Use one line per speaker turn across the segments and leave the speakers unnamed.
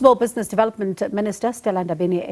Small Business Development Minister Stella Ndabeni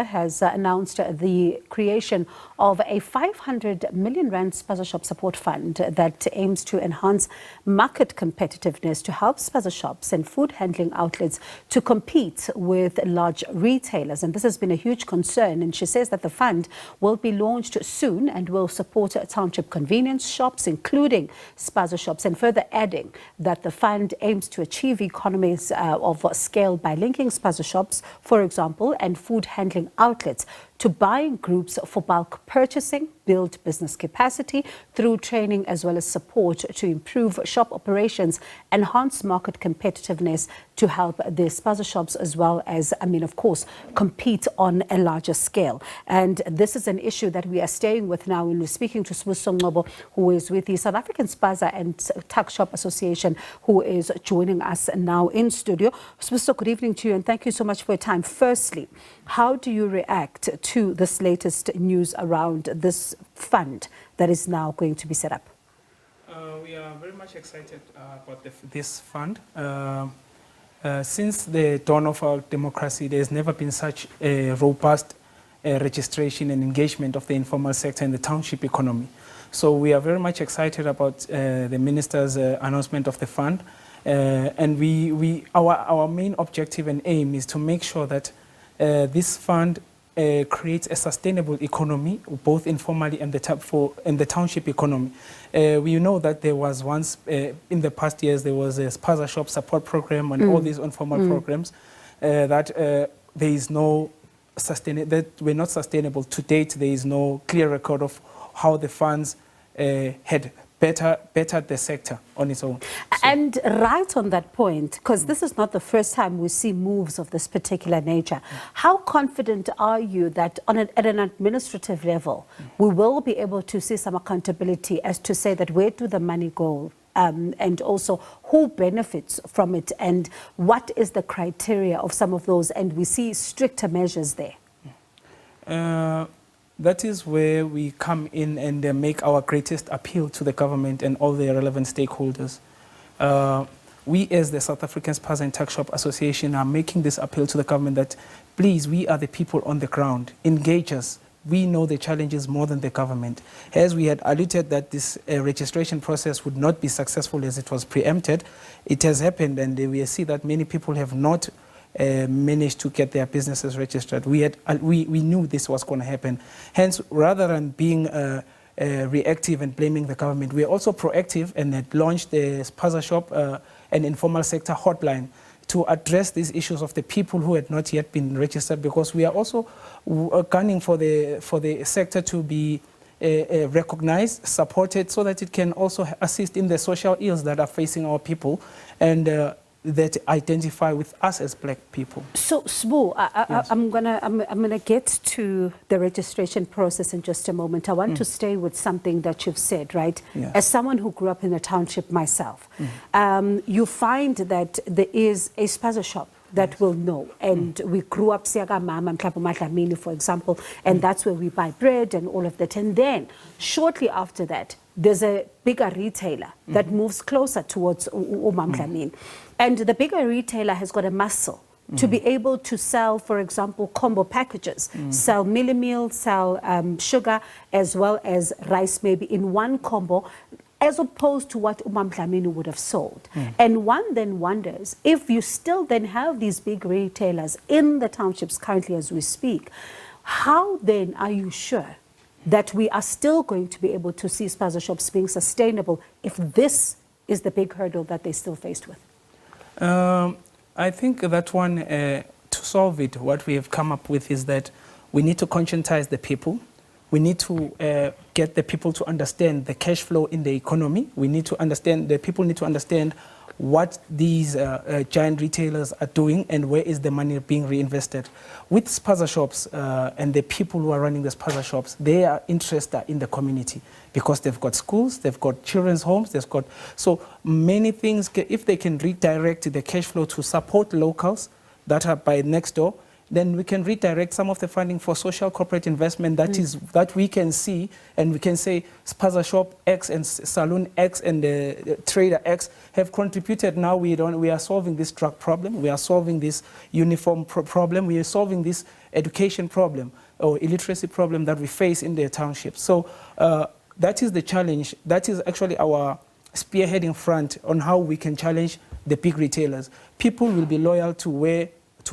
has announced the creation of a 500 million rand Spaza Shop Support Fund that aims to enhance market competitiveness to help Spaza shops and food handling outlets to compete with large retailers. And this has been a huge concern. And she says that the fund will be launched soon and will support township convenience shops, including Spaza shops, and further adding that the fund aims to achieve economies of scale by linking Spaza shops, for example, and food handling outlets to buying groups for bulk purchasing, build business capacity through training as well as support to improve shop operations, enhance market competitiveness to help the Spaza shops as well as, of course, compete on a larger scale. And this is an issue that we are staying with now when we're speaking to Sibusiso Ngcobo, who is with the South African Spaza and Tuckshop Association, who is joining us now in studio. Sibusiso, good evening to you and thank you so much for your time. Firstly, how do you react to this latest news around this fund that is now going to be set up?
We are very much excited about this fund. Since the dawn of our democracy, there has never been such a robust registration and engagement of the informal sector in the township economy. So we are very much excited about the Minister's announcement of the fund. And our main objective and aim is to make sure that this fund creates a sustainable economy, both informally and the township economy. We know that there was once, in the past years, there was a Spaza Shop Support Program and all these informal programs that there is no that were not sustainable. To date, there is no clear record of how the funds had bettered the sector on its own. So.
And right on that point, because this is not the first time we see moves of this particular nature, how confident are you that at an administrative level, we will be able to see some accountability as to say that where do the money go? And also who benefits from it and what is the criteria of some of those, and we see stricter measures there?
That is where we come in and make our greatest appeal to the government and all the relevant stakeholders. We as the South African Spaza and Tuckshop Association are making this appeal to the government that please, we are the people on the ground, engage us. We know the challenges more than the government. As we had alluded that this registration process would not be successful as it was preempted, it has happened and we see that many people have not managed to get their businesses registered. We knew this was going to happen. Hence, rather than being reactive and blaming the government, we are also proactive and had launched the Spaza Shop and informal sector hotline to address these issues of the people who had not yet been registered, because we are also gunning for the sector to be recognized, supported, so that it can also assist in the social ills that are facing our people and that identify with us as black people.
So, Sbu, yes. I'm gonna get to the registration process in just a moment. I want to stay with something that you've said, right? Yeah. As someone who grew up in a township myself, you find that there is a Spaza shop that will know, and we grew up Siaga Mama and Ndabeni, for example, and that's where we buy bread and all of that. And then shortly after that, there's a bigger retailer that moves closer towards Ndabeni. And the bigger retailer has got a muscle to be able to sell, for example, combo packages, sell milli meal, sell sugar, as well as rice maybe in one combo, as opposed to what Ndabeni would have sold. And one then wonders, if you still then have these big retailers in the townships currently as we speak, how then are you sure that we are still going to be able to see Spaza shops being sustainable if this is the big hurdle that they're still faced with?
I think that one, to solve it, what we have come up with is that we need to conscientize the people. We need to get the people to understand the cash flow in the economy. We need to understand, the people need to understand what these giant retailers are doing and where is the money being reinvested. With Spaza shops and the people who are running the Spaza shops, they are interested in the community because they've got schools, they've got children's homes, they've got so many things. If they can redirect the cash flow to support locals that are by next door, then we can redirect some of the funding for social corporate investment that we can see, and we can say Spaza Shop X and Saloon X and Trader X have contributed. Now we are solving this drug problem, we are solving this uniform problem, we are solving this education problem or illiteracy problem that we face in the township. So that is the challenge. That is actually our spearheading front on how we can challenge the big retailers. People will be loyal to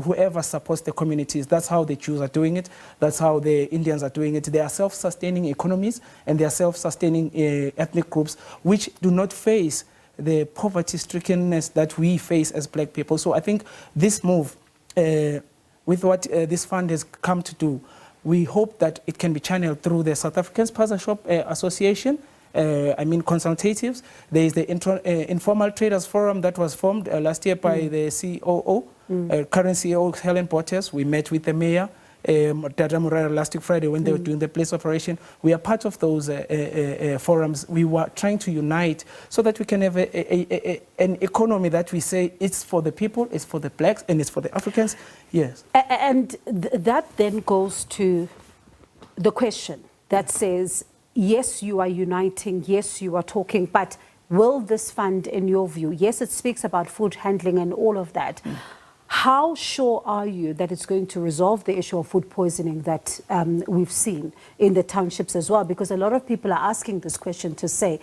whoever supports the communities. That's how the Jews are doing it. That's how the Indians are doing it. They are self-sustaining economies, and they are self-sustaining ethnic groups which do not face the poverty-strickenness that we face as black people. So I think this move, with what this fund has come to do, we hope that it can be channeled through the South African Spaza Shop Association, consultatives. There is the Informal Traders Forum that was formed last year by the COO, current CEO Helen Bottes. We met with the mayor, Dada Murara, last Friday when they were doing the place operation. We are part of those forums. We were trying to unite so that we can have an economy that we say it's for the people, it's for the blacks, and it's for the Africans. Yes.
And that then goes to the question that says, yes, you are uniting, yes, you are talking, but will this fund, in your view, yes, it speaks about food handling and all of that. How sure are you that it's going to resolve the issue of food poisoning that we've seen in the townships as well? Because a lot of people are asking this question to say,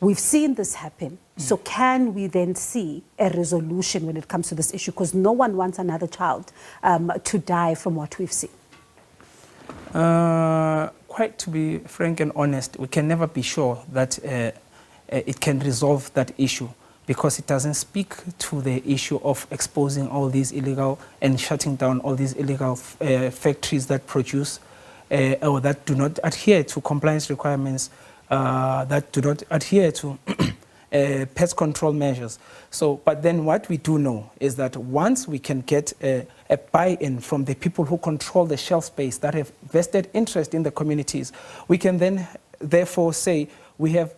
we've seen this happen, so can we then see a resolution when it comes to this issue? Because no one wants another child to die from what we've seen.
Quite to be frank and honest, we can never be sure that it can resolve that issue, because it doesn't speak to the issue of exposing all these illegal and shutting down all these illegal factories that produce or that do not adhere to compliance requirements, that do not adhere to pest control measures. So, but then what we do know is that once we can get a buy-in from the people who control the shelf space, that have vested interest in the communities, we can then therefore say we have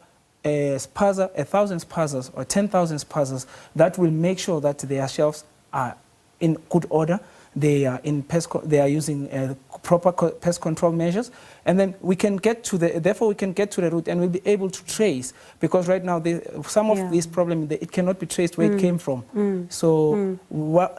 a Spaza, 1,000 Spazas or 10,000 Spazas that will make sure that their shelves are in good order, they are using proper pest control measures, and then we can get to therefore we can get to the root, and we'll be able to trace, because right now some of these problems, it cannot be traced where it came from. So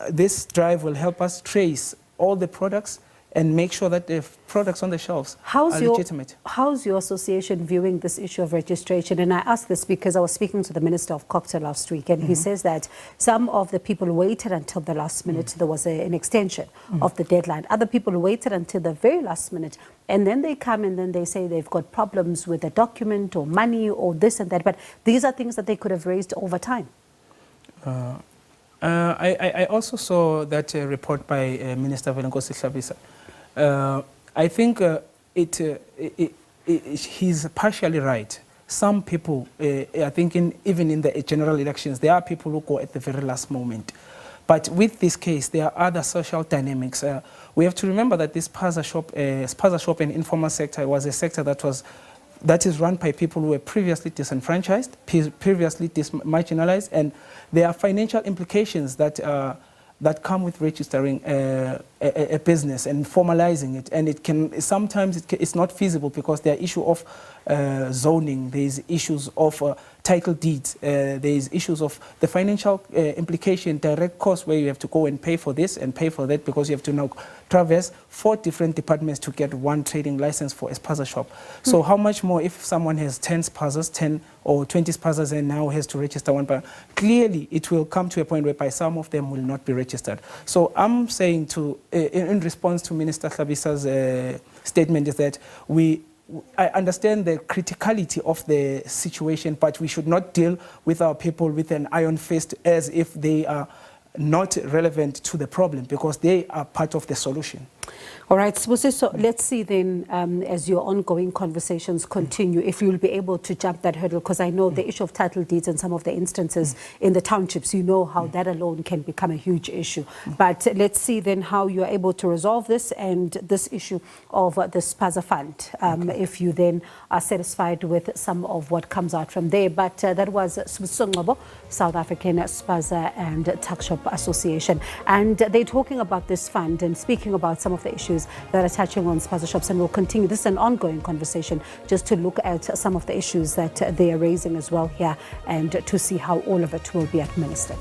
this drive will help us trace all the products and make sure that the products on the shelves are legitimate.
How's your association viewing this issue of registration? And I ask this because I was speaking to the Minister of Govt last week, and he says that some of the people waited until the last minute. There was an extension of the deadline. Other people waited until the very last minute, and then they come and then they say they've got problems with a document or money or this and that. But these are things that they could have raised over time.
I also saw that report by Minister Velonkosi. I think he's partially right. Some people, I think even in the general elections, there are people who go at the very last moment. But with this case, there are other social dynamics. We have to remember that this Spaza Shop and informal sector was a sector that is run by people who were previously disenfranchised, previously marginalized, and there are financial implications that come with registering a business and formalizing it, and it can sometimes it's not feasible because there are issues of zoning, there's issues of title deeds, there's issues of the financial implication, direct cost, where you have to go and pay for this and pay for that, because you have to now traverse 4 different departments to get one trading license for a Spaza shop. So how much more if someone has 10 Spazas, 10 or 20 Spazas, and now has to register one? But clearly it will come to a point whereby some of them will not be registered. So I'm saying in response to Minister Hlabisa's statement is that I understand the criticality of the situation, but we should not deal with our people with an iron fist as if they are not relevant to the problem, because they are part of the solution.
All right, so let's see then, as your ongoing conversations continue, if you'll be able to jump that hurdle, because I know the issue of title deeds and some of the instances in the townships, you know how that alone can become a huge issue. But let's see then how you're able to resolve this and this issue of the Spaza Fund, if you then are satisfied with some of what comes out from there. But that was Sibusiso Ngcobo, South African Spaza and Tuckshop Association. And they're talking about this fund and speaking about some of the issues that are touching on Spaza shops, and we'll continue. This is an ongoing conversation just to look at some of the issues that they are raising as well here and to see how all of it will be administered.